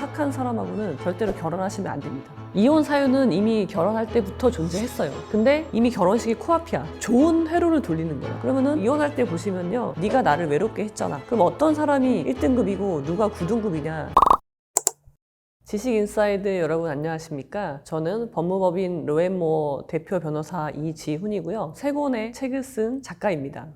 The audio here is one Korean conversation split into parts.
착한 사람하고는 절대로 결혼하시면 안 됩니다. 이혼 사유는 이미 결혼할 때부터 존재했어요. 근데 이미 결혼식이 코앞이야. 좋은 회로를 돌리는 거야. 그러면은 이혼할 때 보시면요, 네가 나를 외롭게 했잖아. 그럼 어떤 사람이 1등급이고 누가 9등급이냐. 지식인사이드 여러분 안녕하십니까? 저는 법무법인 로앤모어 대표 변호사 이지훈이고요. 3권의 책을 쓴 작가입니다.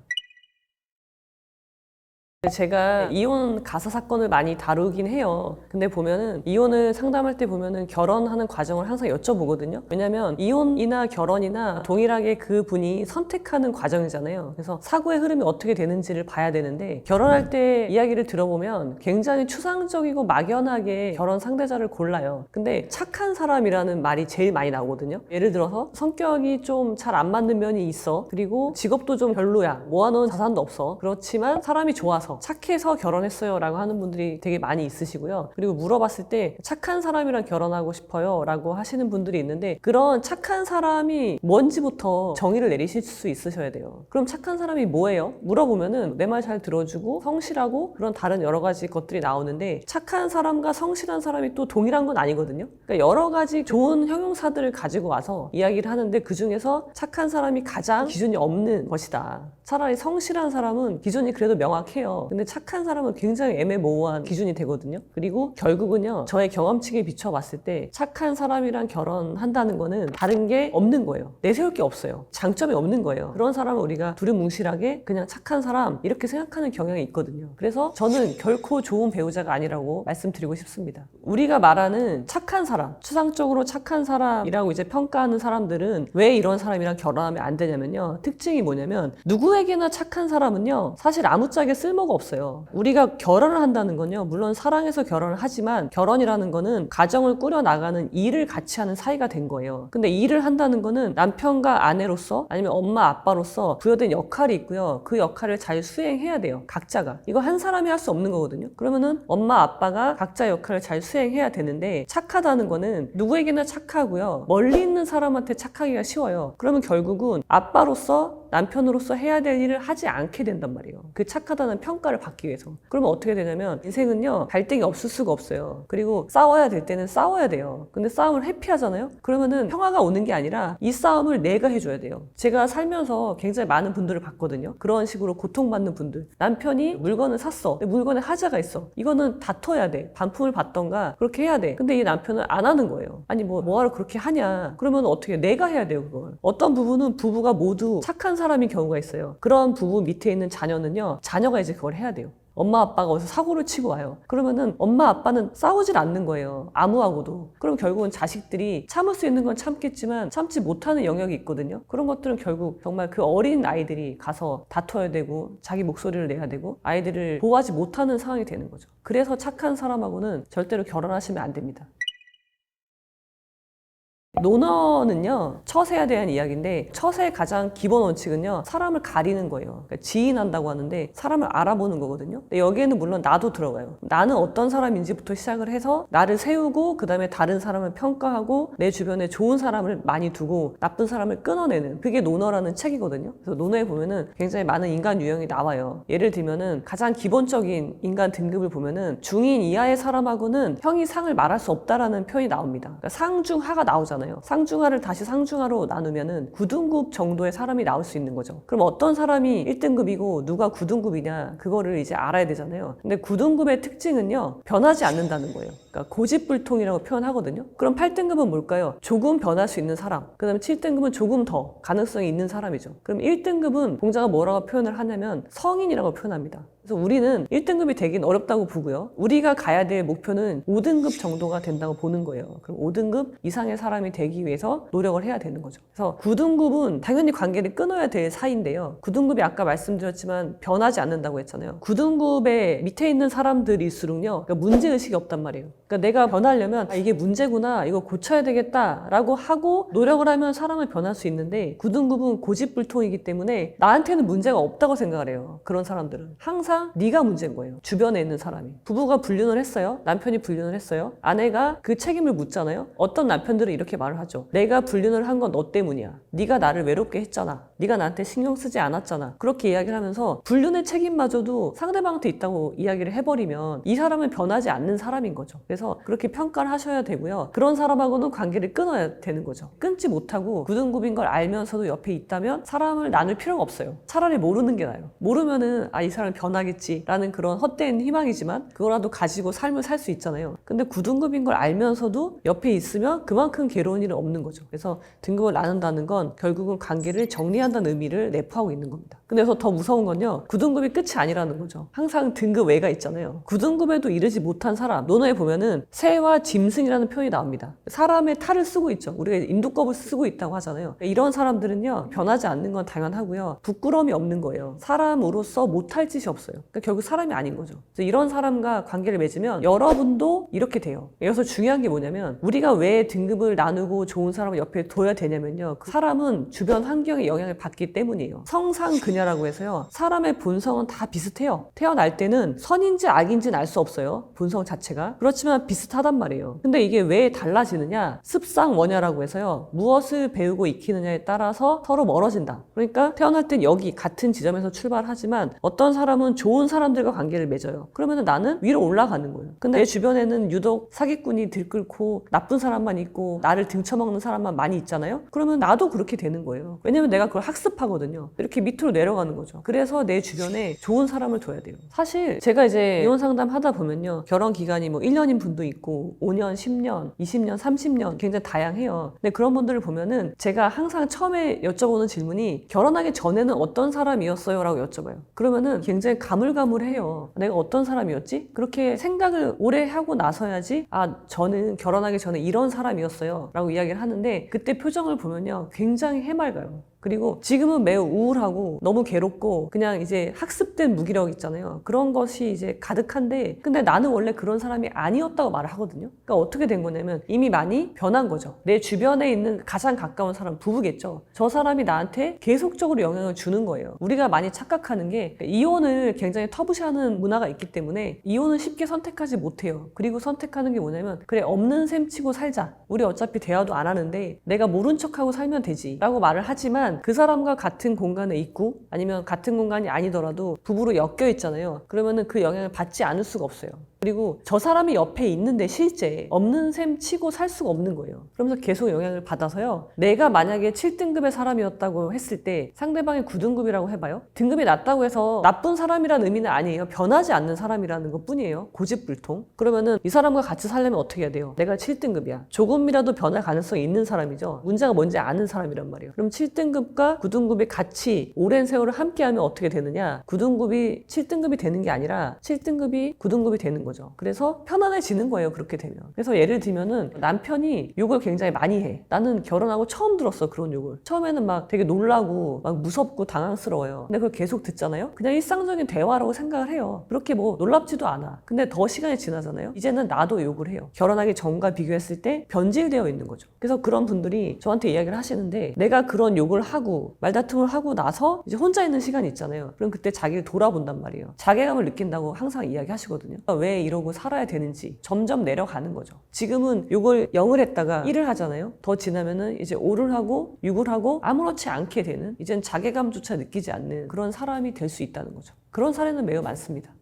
제가 이혼 가사 사건을 많이 다루긴 해요. 근데 보면은 이혼을 상담할 때 보면은 결혼하는 과정을 항상 여쭤보거든요. 왜냐면 이혼이나 결혼이나 동일하게 그 분이 선택하는 과정이잖아요. 그래서 사고의 흐름이 어떻게 되는지를 봐야 되는데, 결혼할 때 이야기를 들어보면 굉장히 추상적이고 막연하게 결혼 상대자를 골라요. 근데 착한 사람이라는 말이 제일 많이 나오거든요. 예를 들어서 성격이 좀 잘 안 맞는 면이 있어. 그리고 직업도 좀 별로야. 모아놓은 자산도 없어. 그렇지만 사람이 좋아서 착해서 결혼했어요 라고 하는 분들이 되게 많이 있으시고요. 그리고 물어봤을 때 착한 사람이랑 결혼하고 싶어요 라고 하시는 분들이 있는데, 그런 착한 사람이 뭔지부터 정의를 내리실 수 있으셔야 돼요. 그럼 착한 사람이 뭐예요? 물어보면은 내 말 잘 들어주고 성실하고 그런 다른 여러 가지 것들이 나오는데, 착한 사람과 성실한 사람이 또 동일한 건 아니거든요. 그러니까 여러 가지 좋은 형용사들을 가지고 와서 이야기를 하는데, 그 중에서 착한 사람이 가장 기준이 없는 것이다. 차라리 성실한 사람은 기준이 그래도 명확해요. 근데 착한 사람은 굉장히 애매모호한 기준이 되거든요. 그리고 결국은요, 저의 경험치에 비춰봤을 때 착한 사람이랑 결혼한다는 거는 다른 게 없는 거예요. 내세울 게 없어요. 장점이 없는 거예요. 그런 사람은 우리가 두루뭉실하게 그냥 착한 사람 이렇게 생각하는 경향이 있거든요. 그래서 저는 결코 좋은 배우자가 아니라고 말씀드리고 싶습니다. 우리가 말하는 착한 사람, 추상적으로 착한 사람이라고 이제 평가하는 사람들은 왜 이런 사람이랑 결혼하면 안 되냐면요, 특징이 뭐냐면, 누구에게나 착한 사람은요 사실 아무짝에 쓸모가 없어요. 우리가 결혼을 한다는 건요, 물론 사랑해서 결혼을 하지만 결혼이라는 거는 가정을 꾸려나가는 일을 같이 하는 사이가 된 거예요. 근데 일을 한다는 거는 남편과 아내로서 아니면 엄마 아빠로서 부여된 역할이 있고요. 그 역할을 잘 수행해야 돼요. 각자가. 이거 한 사람이 할 수 없는 거거든요. 그러면은 엄마 아빠가 각자 역할을 잘 수행해야 되는데, 착하다는 거는 누구에게나 착하고요, 멀리 있는 사람한테 착하기가 쉬워요. 그러면 결국은 아빠로서 남편으로서 해야 될 일을 하지 않게 된단 말이에요. 그 착하다는 평가를 받기 위해서. 그러면 어떻게 되냐면, 인생은요 갈등이 없을 수가 없어요. 그리고 싸워야 될 때는 싸워야 돼요. 근데 싸움을 회피하잖아요. 그러면은 평화가 오는 게 아니라 이 싸움을 내가 해줘야 돼요. 제가 살면서 굉장히 많은 분들을 봤거든요. 그런 식으로 고통받는 분들. 남편이 물건을 샀어. 근데 물건에 하자가 있어. 이거는 다퉈야 돼. 반품을 받던가 그렇게 해야 돼. 근데 이 남편은 안 하는 거예요. 아니 뭐하러 그렇게 하냐. 그러면 어떻게 내가 해야 돼요 그걸. 어떤 부분은 부부가 모두 착한 사람인 경우가 있어요. 그런 부부 밑에 있는 자녀는요, 자녀가 이제 그걸 해야 돼요. 엄마 아빠가 어디서 사고를 치고 와요. 그러면은 엄마 아빠는 싸우질 않는 거예요. 아무하고도. 그럼 결국은 자식들이 참을 수 있는 건 참겠지만 참지 못하는 영역이 있거든요. 그런 것들은 결국 정말 그 어린 아이들이 가서 다퉈야 되고 자기 목소리를 내야 되고 아이들을 보호하지 못하는 상황이 되는 거죠. 그래서 착한 사람하고는 절대로 결혼하시면 안 됩니다. 논어는요, 처세에 대한 이야기인데, 처세의 가장 기본 원칙은요, 사람을 가리는 거예요. 그러니까 지인한다고 하는데 사람을 알아보는 거거든요. 근데 여기에는 물론 나도 들어가요. 나는 어떤 사람인지부터 시작을 해서 나를 세우고, 그 다음에 다른 사람을 평가하고, 내 주변에 좋은 사람을 많이 두고 나쁜 사람을 끊어내는, 그게 논어라는 책이거든요. 그래서 논어에 보면은 굉장히 많은 인간 유형이 나와요. 예를 들면은 가장 기본적인 인간 등급을 보면은 중인 이하의 사람하고는 형이 상을 말할 수 없다라는 표현이 나옵니다. 그러니까 상중하가 나오잖아요. 상중하를 다시 상중하로 나누면은 9등급 정도의 사람이 나올 수 있는 거죠. 그럼 어떤 사람이 1등급이고 누가 9등급이냐, 그거를 이제 알아야 되잖아요. 근데 9등급의 특징은요, 변하지 않는다는 거예요. 그러니까 고집불통이라고 표현하거든요. 그럼 8등급은 뭘까요? 조금 변할 수 있는 사람. 그 다음에 7등급은 조금 더 가능성이 있는 사람이죠. 그럼 1등급은 공자가 뭐라고 표현을 하냐면 성인이라고 표현합니다. 그래서 우리는 1등급이 되긴 어렵다고 보고요. 우리가 가야 될 목표는 5등급 정도가 된다고 보는 거예요. 그럼 5등급 이상의 사람이 되기 위해서 노력을 해야 되는 거죠. 그래서 9등급은 당연히 관계를 끊어야 될 사이인데요. 9등급이 아까 말씀드렸지만 변하지 않는다고 했잖아요. 9등급의 밑에 있는 사람들일수록요, 그러니까 문제의식이 없단 말이에요. 그러니까 내가 변하려면 이게 문제구나, 이거 고쳐야 되겠다라고 하고 노력을 하면 사람은 변할 수 있는데, 9등급은 고집불통이기 때문에 나한테는 문제가 없다고 생각을 해요. 그런 사람들은 항상 네가 문제인 거예요. 주변에 있는 사람이. 부부가 불륜을 했어요. 남편이 불륜을 했어요. 아내가 그 책임을 묻잖아요. 어떤 남편들은 이렇게 말을 하죠. 내가 불륜을 한 건 너 때문이야. 네가 나를 외롭게 했잖아. 네가 나한테 신경 쓰지 않았잖아. 그렇게 이야기를 하면서 불륜의 책임마저도 상대방한테 있다고 이야기를 해버리면 이 사람은 변하지 않는 사람인 거죠. 그래서 그렇게 평가를 하셔야 되고요. 그런 사람하고는 관계를 끊어야 되는 거죠. 끊지 못하고 굳은굽인 걸 알면서도 옆에 있다면 사람을 나눌 필요가 없어요. 차라리 모르는 게 나아요. 모르면은 아, 이 사람 변하겠지라는 그런 헛된 희망이지만 그거라도 가지고 삶을 살 수 있잖아요. 근데 굳은굽인 걸 알면서도 옆에 있으면 그만큼 괴로운 일은 없는 거죠. 그래서 등급을 나눈다는 건 결국은 관계를 정리한다는 의미를 내포하고 있는 겁니다. 근데 그래서 더 무서운 건요, 굳은급이 끝이 아니라는 거죠. 항상 등급 외가 있잖아요. 굳은급에도 이르지 못한 사람, 논어에 보면은 새와 짐승이라는 표현이 나옵니다. 사람의 탈을 쓰고 있죠. 우리가 인두껍을 쓰고 있다고 하잖아요. 이런 사람들은요, 변하지 않는 건 당연하고요, 부끄러움이 없는 거예요. 사람으로서 못할 짓이 없어요. 그러니까 결국 사람이 아닌 거죠. 그래서 이런 사람과 관계를 맺으면 여러분도 이렇게 돼요. 여기서 중요한 게 뭐냐면, 우리가 왜 등급을 나누고 좋은 사람을 옆에 둬야 되냐면요, 그 사람은 주변 환경의 영향을 받기 때문이에요. 성상근야라고 해서요, 사람의 본성은 다 비슷해요. 태어날 때는 선인지 악인지는 알 수 없어요, 본성 자체가. 그렇지만 비슷하단 말이에요. 근데 이게 왜 달라지느냐, 습상원야라고 해서요, 무엇을 배우고 익히느냐에 따라서 서로 멀어진다. 그러니까 태어날 땐 여기 같은 지점에서 출발하지만 어떤 사람은 좋은 사람들과 관계를 맺어요. 그러면 나는 위로 올라가는 거예요. 근데 내 주변에는 유독 사기꾼이 들끓고 나쁜 사람만 있고 나를 등쳐먹는 사람만 많이 있잖아요. 그러면 나도 그렇게 되는 거예요. 왜냐면 내가 그걸 학습하거든요. 이렇게 밑으로 내려가는 거죠. 그래서 내 주변에 좋은 사람을 둬야 돼요. 사실 제가 이제 이혼 상담 하다 보면요, 결혼 기간이 뭐 1년인 분도 있고 5년, 10년, 20년, 30년 굉장히 다양해요. 근데 그런 분들을 보면은 제가 항상 처음에 여쭤보는 질문이 결혼하기 전에는 어떤 사람이었어요? 라고 여쭤봐요. 그러면은 굉장히 가물가물해요. 내가 어떤 사람이었지? 그렇게 생각을 오래 하고 나서야지, 아, 저는 결혼하기 전에 이런 사람이었어요 라고 이야기를 하는데, 그때 표정을 보면요, 굉장히 해맑아요. 그리고 지금은 매우 우울하고 너무 괴롭고 그냥 이제 학습된 무기력 있잖아요. 그런 것이 이제 가득한데, 근데 나는 원래 그런 사람이 아니었다고 말을 하거든요. 그러니까 어떻게 된 거냐면 이미 많이 변한 거죠. 내 주변에 있는 가장 가까운 사람, 부부겠죠. 저 사람이 나한테 계속적으로 영향을 주는 거예요. 우리가 많이 착각하는 게 이혼을 굉장히 터부시하는 문화가 있기 때문에 이혼은 쉽게 선택하지 못해요. 그리고 선택하는 게 뭐냐면, 그래, 없는 셈 치고 살자. 우리 어차피 대화도 안 하는데 내가 모른 척하고 살면 되지 라고 말을 하지만, 그 사람과 같은 공간에 있고 아니면 같은 공간이 아니더라도 부부로 엮여 있잖아요. 그러면은 그 영향을 받지 않을 수가 없어요. 그리고 저 사람이 옆에 있는데 실제 없는 셈 치고 살 수가 없는 거예요. 그러면서 계속 영향을 받아서요, 내가 만약에 7등급의 사람이었다고 했을 때 상대방이 9등급이라고 해봐요. 등급이 낮다고 해서 나쁜 사람이라는 의미는 아니에요. 변하지 않는 사람이라는 것 뿐이에요. 고집불통. 그러면은 이 사람과 같이 살려면 어떻게 해야 돼요? 내가 7등급이야. 조금이라도 변할 가능성이 있는 사람이죠. 문제가 뭔지 아는 사람이란 말이에요. 그럼 7등급과 9등급이 같이 오랜 세월을 함께하면 어떻게 되느냐? 9등급이 7등급이 되는 게 아니라 7등급이 9등급이 되는 거죠. 그래서 편안해지는 거예요, 그렇게 되면. 그래서 예를 들면은 남편이 욕을 굉장히 많이 해. 나는 결혼하고 처음 들었어, 그런 욕을. 처음에는 막 되게 놀라고 막 무섭고 당황스러워요. 근데 그걸 계속 듣잖아요. 그냥 일상적인 대화라고 생각을 해요. 그렇게 뭐 놀랍지도 않아. 근데 더 시간이 지나잖아요. 이제는 나도 욕을 해요. 결혼하기 전과 비교했을 때 변질되어 있는 거죠. 그래서 그런 분들이 저한테 이야기를 하시는데, 내가 그런 욕을 하고 말다툼을 하고 나서 이제 혼자 있는 시간이 있잖아요. 그럼 그때 자기를 돌아본단 말이에요. 자괴감을 느낀다고 항상 이야기하시거든요. 그러니까 왜 이러고 살아야 되는지 점점 내려가는 거죠. 지금은 욕을 0을 했다가 1을 하잖아요. 더 지나면은 이제 5를 하고 6을 하고 아무렇지 않게 되는, 이젠 자괴감조차 느끼지 않는 그런 사람이 될 수 있다는 거죠. 그런 사례는 매우 많습니다.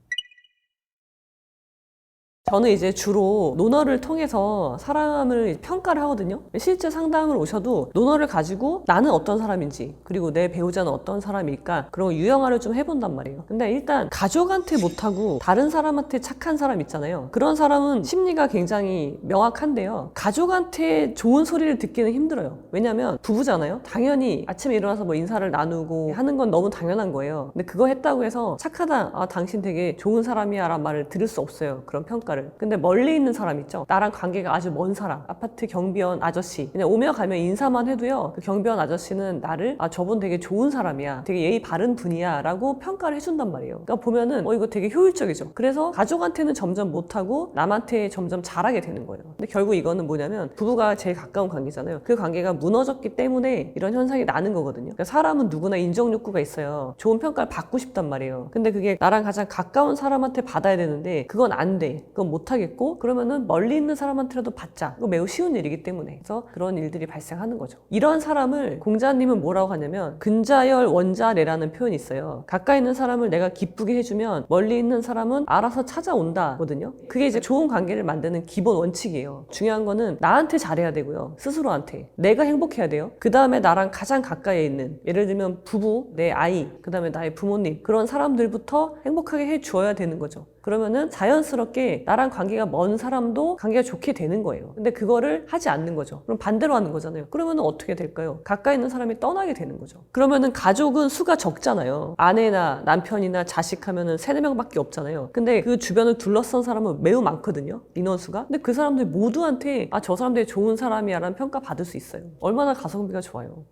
저는 이제 주로 논어를 통해서 사람을 평가를 하거든요. 실제 상담을 오셔도 논어를 가지고 나는 어떤 사람인지, 그리고 내 배우자는 어떤 사람일까, 그런 유형화를 좀 해본단 말이에요. 근데 일단 가족한테 못하고 다른 사람한테 착한 사람 있잖아요. 그런 사람은 심리가 굉장히 명확한데요, 가족한테 좋은 소리를 듣기는 힘들어요. 왜냐면 부부잖아요. 당연히 아침에 일어나서 뭐 인사를 나누고 하는 건 너무 당연한 거예요. 근데 그거 했다고 해서 착하다, 아, 당신 되게 좋은 사람이야 라는 말을 들을 수 없어요, 그런 평가를. 근데 멀리 있는 사람 있죠. 나랑 관계가 아주 먼 사람, 아파트 경비원 아저씨, 그냥 오며 가며 인사만 해도요, 그 경비원 아저씨는 나를, 아, 저분 되게 좋은 사람이야, 되게 예의 바른 분이야 라고 평가를 해준단 말이에요. 그러니까 보면은 이거 되게 효율적이죠. 그래서 가족한테는 점점 못하고 남한테 점점 잘하게 되는 거예요. 근데 결국 이거는 뭐냐면, 부부가 제일 가까운 관계잖아요. 그 관계가 무너졌기 때문에 이런 현상이 나는 거거든요. 그러니까 사람은 누구나 인정 욕구가 있어요. 좋은 평가를 받고 싶단 말이에요. 근데 그게 나랑 가장 가까운 사람한테 받아야 되는데 그건 안 돼. 그건 결혼 못 하겠고 그러면은 멀리 있는 사람한테라도 받자. 이거 매우 쉬운 일이기 때문에. 그래서 그런 일들이 발생하는 거죠. 이런 사람을 공자님은 뭐라고 하냐면 근자열 원자래라는 표현이 있어요. 가까이 있는 사람을 내가 기쁘게 해주면 멀리 있는 사람은 알아서 찾아온다거든요. 그게 이제 좋은 관계를 만드는 기본 원칙이에요. 중요한 거는 나한테 잘해야 되고요. 스스로한테. 내가 행복해야 돼요. 그 다음에 나랑 가장 가까이에 있는 예를 들면 부부, 내 아이, 그 다음에 나의 부모님 그런 사람들부터 행복하게 해줘야 되는 거죠. 그러면은 자연스럽게 나랑 관계가 먼 사람도 관계가 좋게 되는 거예요. 근데 그거를 하지 않는 거죠. 그럼 반대로 하는 거잖아요. 그러면은 어떻게 될까요? 가까이 있는 사람이 떠나게 되는 거죠. 그러면은 가족은 수가 적잖아요. 아내나 남편이나 자식 하면은 3-4명밖에 없잖아요. 근데 그 주변을 둘러싼 사람은 매우 많거든요. 인원수가. 근데 그 사람들 모두한테 아, 저 사람 되게 좋은 사람이야 라는 평가 받을 수 있어요. 얼마나 가성비가 좋아요.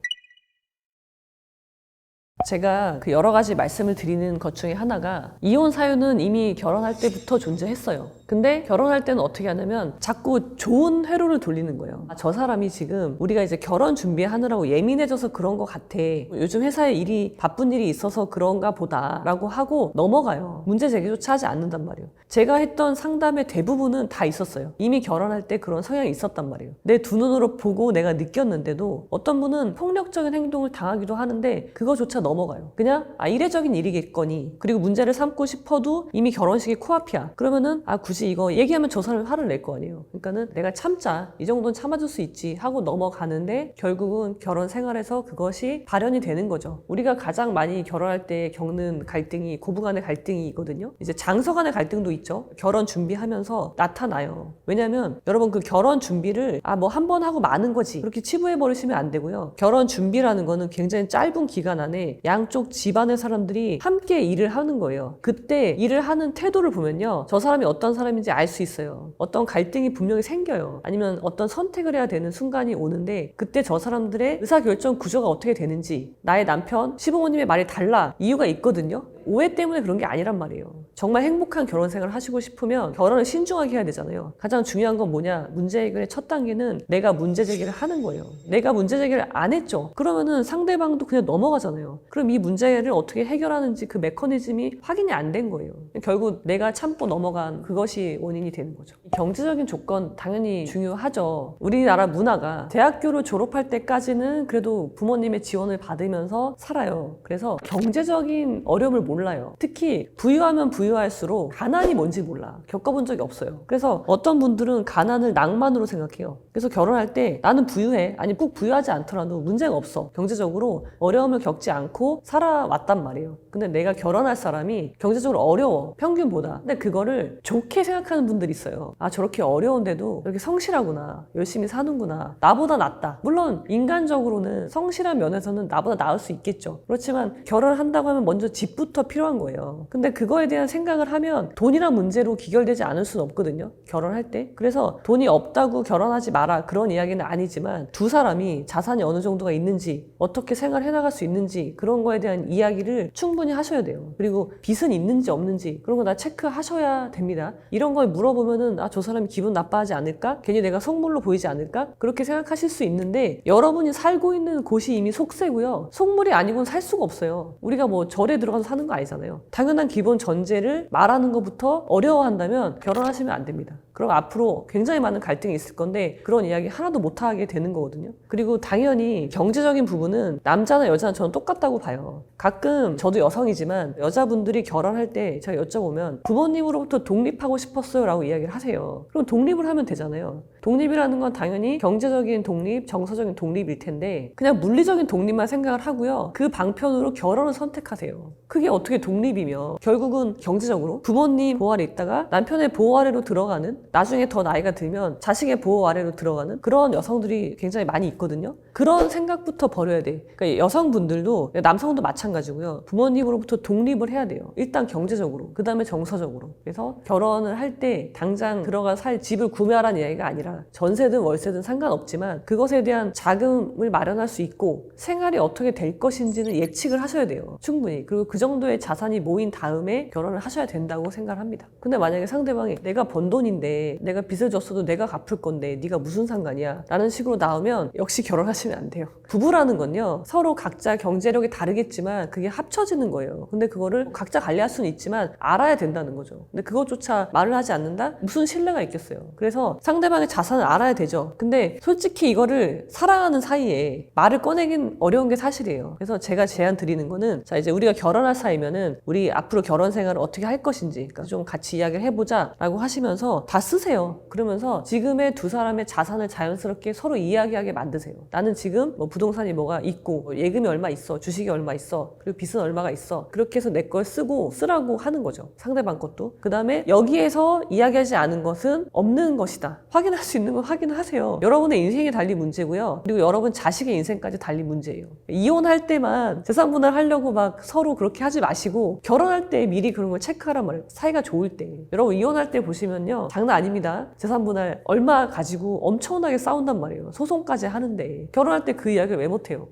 제가 그 여러 가지 말씀을 드리는 것 중에 하나가 이혼 사유는 이미 결혼할 때부터 존재했어요. 근데 결혼할 때는 어떻게 하냐면 자꾸 좋은 회로를 돌리는 거예요. 아, 저 사람이 지금 우리가 이제 결혼 준비하느라고 예민해져서 그런 것 같아. 요즘 회사에 바쁜 일이 있어서 그런가 보다 라고 하고 넘어가요. 문제 제기조차 하지 않는단 말이에요. 제가 했던 상담의 대부분은 다 있었어요. 이미 결혼할 때 그런 성향이 있었단 말이에요. 내 두 눈으로 보고 내가 느꼈는데도 어떤 분은 폭력적인 행동을 당하기도 하는데 그거조차 넘어가요. 그냥 이례적인 일이겠거니 그리고 문제를 삼고 싶어도 이미 결혼식이 코앞이야. 그러면은 굳이 이거 얘기하면 저 사람이 화를 낼 거 아니에요. 그러니까는 내가 참자. 이 정도는 참아줄 수 있지 하고 넘어가는데 결국은 결혼 생활에서 그것이 발현이 되는 거죠. 우리가 가장 많이 결혼할 때 겪는 갈등이 고부간의 갈등이 있거든요. 이제 장서 간의 갈등도 있죠. 결혼 준비하면서 나타나요. 왜냐면 여러분 그 결혼 준비를 뭐 한 번 하고 마는 거지 그렇게 치부해 버리시면 안 되고요. 결혼 준비라는 거는 굉장히 짧은 기간 안에 양쪽 집안의 사람들이 함께 일을 하는 거예요. 그때 일을 하는 태도를 보면요. 저 사람이 어떤 사람인지 알 수 있어요. 어떤 갈등이 분명히 생겨요. 아니면 어떤 선택을 해야 되는 순간이 오는데 그때 저 사람들의 의사결정 구조가 어떻게 되는지 나의 남편, 시부모님의 말이 달라 이유가 있거든요. 오해 때문에 그런 게 아니란 말이에요. 정말 행복한 결혼 생활을 하시고 싶으면 결혼을 신중하게 해야 되잖아요. 가장 중요한 건 뭐냐? 문제 해결의 첫 단계는 내가 문제 제기를 하는 거예요. 내가 문제 제기를 안 했죠. 그러면은 상대방도 그냥 넘어가잖아요. 그럼 이 문제를 어떻게 해결하는지 그 메커니즘이 확인이 안 된 거예요. 결국 내가 참고 넘어간 그것이 원인이 되는 거죠. 경제적인 조건 당연히 중요하죠. 우리나라 문화가 대학교를 졸업할 때까지는 그래도 부모님의 지원을 받으면서 살아요. 그래서 경제적인 어려움을 몰라요. 특히 부유하면 부유할수록 가난이 뭔지 몰라. 겪어본 적이 없어요. 그래서 어떤 분들은 가난을 낭만으로 생각해요. 그래서 결혼할 때 나는 부유해. 아니 꼭 부유하지 않더라도 문제가 없어. 경제적으로 어려움을 겪지 않고 살아왔단 말이에요. 근데 내가 결혼할 사람이 경제적으로 어려워. 평균보다. 근데 그거를 좋게 생각하는 분들이 있어요. 저렇게 어려운데도 이렇게 성실하구나. 열심히 사는구나. 나보다 낫다. 물론 인간적으로는 성실한 면에서는 나보다 나을 수 있겠죠. 그렇지만 결혼을 한다고 하면 먼저 집부터 필요한 거예요. 근데 그거에 대한 생각을 하면 돈이란 문제로 귀결되지 않을 수는 없거든요. 결혼할 때. 그래서 돈이 없다고 결혼하지 마라 그런 이야기는 아니지만 두 사람이 자산이 어느 정도가 있는지 어떻게 생활해 나갈 수 있는지 그런 거에 대한 이야기를 충분히 하셔야 돼요. 그리고 빚은 있는지 없는지 그런 거 다 체크하셔야 됩니다. 이런 걸 물어보면은 저 사람이 기분 나빠하지 않을까? 괜히 내가 속물로 보이지 않을까? 그렇게 생각하실 수 있는데 여러분이 살고 있는 곳이 이미 속세고요. 속물이 아니고는 살 수가 없어요. 우리가 뭐 절에 들어가서 사는 거 아니잖아요. 당연한 기본 전제를 말하는 것부터 어려워한다면 결혼하시면 안 됩니다. 그럼 앞으로 굉장히 많은 갈등이 있을 건데 그런 이야기 하나도 못하게 되는 거거든요. 그리고 당연히 경제적인 부분은 남자나 여자는 저는 똑같다고 봐요. 가끔 저도 여성이지만 여자분들이 결혼할 때 제가 여쭤보면 부모님으로부터 독립하고 싶었어요 라고 이야기를 하세요. 그럼 독립을 하면 되잖아요. 독립이라는 건 당연히 경제적인 독립, 정서적인 독립일 텐데 그냥 물리적인 독립만 생각을 하고요. 그 방편으로 결혼을 선택하세요. 그게 어떻게 독립이며 결국은 경제적으로 부모님 보호 아래 있다가 남편의 보호 아래로 들어가는 나중에 더 나이가 들면 자식의 보호 아래로 들어가는 그런 여성들이 굉장히 많이 있거든요. 그런 생각부터 버려야 돼. 그러니까 여성분들도 남성도 마찬가지고요. 부모님으로부터 독립을 해야 돼요. 일단 경제적으로 그 다음에 정서적으로. 그래서 결혼을 할 때 당장 들어가 살 집을 구매하라는 이야기가 아니라 전세든 월세든 상관없지만 그것에 대한 자금을 마련할 수 있고 생활이 어떻게 될 것인지는 예측을 하셔야 돼요. 충분히. 그리고 그 정도의 자산이 모인 다음에 결혼을 결혼을 하셔야 된다고 생각을 합니다. 근데 만약에 상대방이 내가 번 돈인데 내가 빚을 졌어도 내가 갚을 건데 네가 무슨 상관이야 라는 식으로 나오면 역시 결혼하시면 안 돼요. 부부라는 건요, 서로 각자 경제력이 다르겠지만 그게 합쳐지는 거예요. 근데 그거를 각자 관리할 수는 있지만 알아야 된다는 거죠. 근데 그것조차 말을 하지 않는다? 무슨 신뢰가 있겠어요. 그래서 상대방의 자산을 알아야 되죠. 근데 솔직히 이거를 사랑하는 사이에 말을 꺼내긴 어려운 게 사실이에요. 그래서 제가 제안 드리는 거는, 자, 이제 우리가 결혼할 사이면은 우리 앞으로 결혼 생활을 어떻게 할 것인지 그러니까 좀 같이 이야기를 해보자 라고 하시면서 다 쓰세요. 그러면서 지금의 두 사람의 자산을 자연스럽게 서로 이야기하게 만드세요. 나는 지금 뭐 부동산이 뭐가 있고, 뭐 예금이 얼마 있어, 주식이 얼마 있어, 그리고 빚은 얼마가 있어. 그렇게 해서 내 걸 쓰라고 하는 거죠. 상대방 것도. 그 다음에 여기에서 이야기하지 않은 것은 없는 것이다. 확인할 수 있는 건 확인하세요. 여러분의 인생이 달린 문제고요. 그리고 여러분 자식의 인생까지 달린 문제예요. 이혼할 때만 재산분할 하려고 막 서로 그렇게 하지 마시고, 결혼할 때 미리 그런 걸 체크하란 말이에요. 사이가 좋을 때. 여러분 이혼할 때 보시면요, 장난 아닙니다. 재산분할 얼마 가지고 엄청나게 싸운단 말이에요. 소송까지 하는데 결혼할 때 그 이야기를 왜 못해요?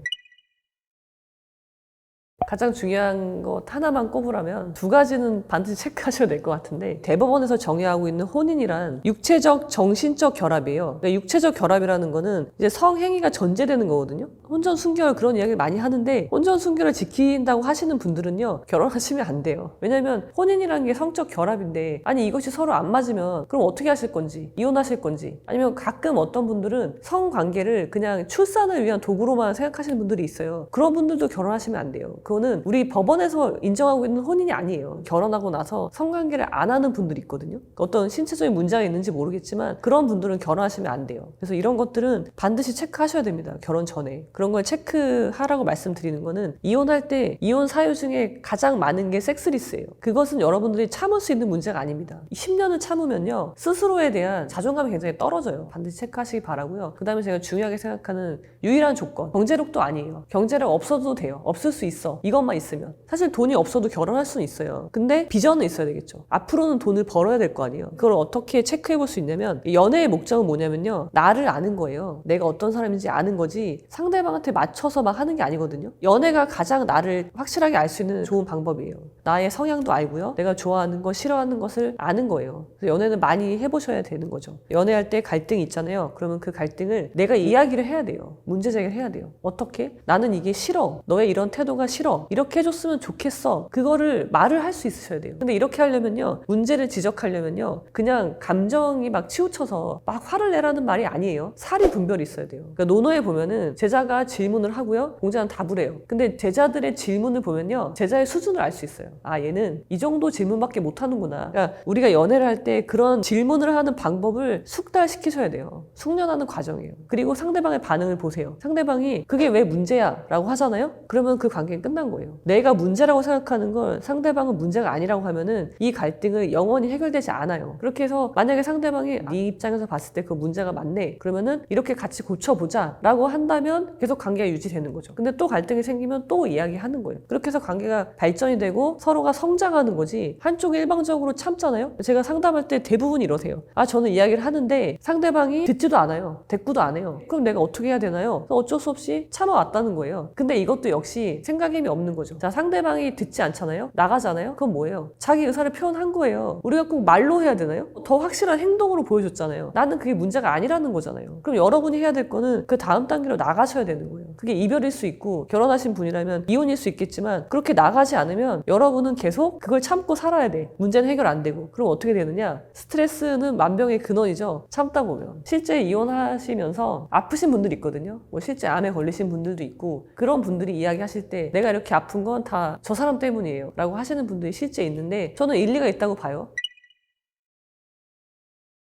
가장 중요한 것 하나만 꼽으라면 두 가지는 반드시 체크하셔야 될 것 같은데, 대법원에서 정의하고 있는 혼인이란 육체적, 정신적 결합이에요. 그러니까 육체적 결합이라는 거는 이제 성행위가 전제되는 거거든요. 혼전 순결 그런 이야기를 많이 하는데, 혼전 순결을 지킨다고 하시는 분들은요, 결혼하시면 안 돼요. 왜냐면 혼인이라는 게 성적 결합인데, 아니 이것이 서로 안 맞으면 그럼 어떻게 하실 건지, 이혼하실 건지, 아니면 가끔 어떤 분들은 성관계를 그냥 출산을 위한 도구로만 생각하시는 분들이 있어요. 그런 분들도 결혼하시면 안 돼요. 그거는 우리 법원에서 인정하고 있는 혼인이 아니에요. 결혼하고 나서 성관계를 안 하는 분들이 있거든요. 어떤 신체적인 문제가 있는지 모르겠지만 그런 분들은 결혼하시면 안 돼요. 그래서 이런 것들은 반드시 체크하셔야 됩니다. 결혼 전에. 그런 걸 체크하라고 말씀드리는 거는, 이혼할 때 이혼 사유 중에 가장 많은 게 섹스리스예요. 그것은 여러분들이 참을 수 있는 문제가 아닙니다. 10년을 참으면요, 스스로에 대한 자존감이 굉장히 떨어져요. 반드시 체크하시기 바라고요. 그 다음에 제가 중요하게 생각하는 유일한 조건, 경제력도 아니에요. 경제력 없어도 돼요. 없을 수 있어. 이것만 있으면. 사실 돈이 없어도 결혼할 수는 있어요. 근데 비전은 있어야 되겠죠. 앞으로는 돈을 벌어야 될 거 아니에요. 그걸 어떻게 체크해 볼 수 있냐면, 연애의 목적은 뭐냐면요, 나를 아는 거예요. 내가 어떤 사람인지 아는 거지 상대방한테 맞춰서 막 하는 게 아니거든요. 연애가 가장 나를 확실하게 알 수 있는 좋은 방법이에요. 나의 성향도 알고요, 내가 좋아하는 것, 싫어하는 것을 아는 거예요. 그래서 연애는 많이 해보셔야 되는 거죠. 연애할 때 갈등이 있잖아요. 그러면 그 갈등을 내가 이야기를 해야 돼요. 문제 제기를 해야 돼요. 어떻게? 나는 이게 싫어. 너의 이런 태도가 싫어. 이렇게 해줬으면 좋겠어. 그거를 말을 할 수 있으셔야 돼요. 근데 이렇게 하려면요, 문제를 지적하려면요, 그냥 감정이 막 치우쳐서 막 화를 내라는 말이 아니에요. 사리 분별이 있어야 돼요. 그러니까 논어에 보면은 제자가 질문을 하고요, 공자는 답을 해요. 근데 제자들의 질문을 보면요, 제자의 수준을 알 수 있어요. 아, 얘는 이 정도 질문밖에 못하는구나. 그러니까 우리가 연애를 할 때 그런 질문을 하는 방법을 숙달시키셔야 돼요. 숙련하는 과정이에요. 그리고 상대방의 반응을 보세요. 상대방이 그게 왜 문제야? 라고 하잖아요? 그러면 그 관계는 끝난 거예요. 내가 문제라고 생각하는 걸 상대방은 문제가 아니라고 하면은 이 갈등을 영원히 해결되지 않아요. 그렇게 해서 만약에 상대방이 네 입장에서 봤을 때 그 문제가 맞네, 그러면은 이렇게 같이 고쳐보자 라고 한다면 계속 관계가 유지되는 거죠. 근데 또 갈등이 생기면 또 이야기하는 거예요. 그렇게 해서 관계가 발전이 되고 서로가 성장하는 거지, 한쪽이 일방적으로 참잖아요. 제가 상담할 때 대부분 이러세요. 아, 저는 이야기를 하는데 상대방이 듣지도 않아요. 대꾸도 안 해요. 그럼 내가 어떻게 해야 되나요? 어쩔 수 없이 참아왔다는 거예요. 근데 이것도 역시 생각의 힘이 없는 거죠. 자, 상대방이 듣지 않잖아요? 나가잖아요? 그건 뭐예요? 자기 의사를 표현한 거예요. 우리가 꼭 말로 해야 되나요? 더 확실한 행동으로 보여줬잖아요. 나는 그게 문제가 아니라는 거잖아요. 그럼 여러분이 해야 될 거는 그 다음 단계로 나가셔야 되는 거예요. 그게 이별일 수 있고, 결혼하신 분이라면 이혼일 수 있겠지만, 그렇게 나가지 않으면 여러분은 계속 그걸 참고 살아야 돼. 문제는 해결 안 되고. 그럼 어떻게 되느냐? 스트레스는 만병의 근원이죠. 참다 보면. 실제 이혼하시면서 아프신 분들이 있거든요. 뭐 실제 암에 걸리신 분들도 있고, 그런 분들이 이야기하실 때 내가 이렇게 아픈 건 다 저 사람 때문이에요 라고 하시는 분들이 실제 있는데, 저는 일리가 있다고 봐요.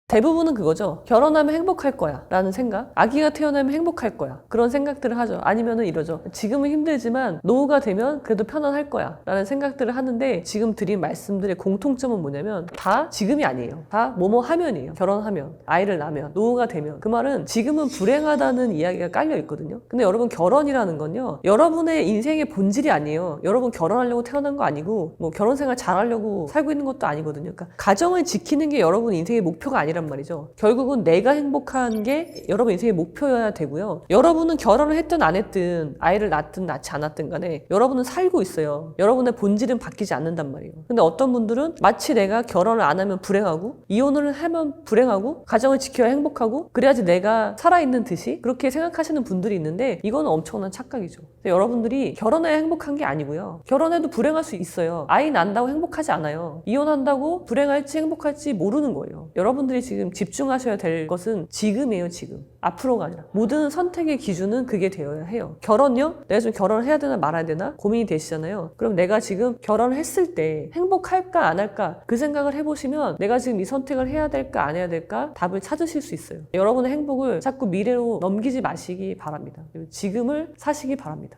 대부분은 그거죠. 결혼하면 행복할 거야 라는 생각, 아기가 태어나면 행복할 거야, 그런 생각들을 하죠. 아니면은 이러죠. 지금은 힘들지만 노후가 되면 그래도 편안할 거야 라는 생각들을 하는데, 지금 드린 말씀들의 공통점은 뭐냐면 다 지금이 아니에요. 다 뭐뭐 하면이에요. 결혼하면, 아이를 낳으면, 노후가 되면. 그 말은 지금은 불행하다는 이야기가 깔려 있거든요. 근데 여러분, 결혼이라는 건요, 여러분의 인생의 본질이 아니에요. 여러분 결혼하려고 태어난 거 아니고, 뭐 결혼 생활 잘하려고 살고 있는 것도 아니거든요. 그러니까 가정을 지키는 게 여러분 인생의 목표가 아니란 아니란 말이죠. 결국은 내가 행복한 게 여러분 인생의 목표여야 되고요. 여러분은 결혼을 했든 안 했든 아이를 낳든 낳지 않았든 간에 여러분은 살고 있어요. 여러분의 본질은 바뀌지 않는단 말이에요. 근데 어떤 분들은 마치 내가 결혼을 안 하면 불행하고 이혼을 하면 불행하고 가정을 지켜야 행복하고 그래야지 내가 살아있는 듯이 그렇게 생각하시는 분들이 있는데 이거는 엄청난 착각이죠. 여러분들이 결혼해야 행복한 게 아니고요. 결혼해도 불행할 수 있어요. 아이 낳는다고 행복하지 않아요. 이혼한다고 불행할지 행복할지 모르는 거예요. 여러분들이 지금 집중하셔야 될 것은 지금이에요, 지금. 앞으로가 아니라. 모든 선택의 기준은 그게 되어야 해요. 결혼요? 내가 좀 결혼을 해야 되나 말아야 되나? 고민이 되시잖아요. 그럼 내가 지금 결혼을 했을 때 행복할까 안 할까? 그 생각을 해보시면 내가 지금 이 선택을 해야 될까 안 해야 될까? 답을 찾으실 수 있어요. 여러분의 행복을 자꾸 미래로 넘기지 마시기 바랍니다. 지금을 사시기 바랍니다.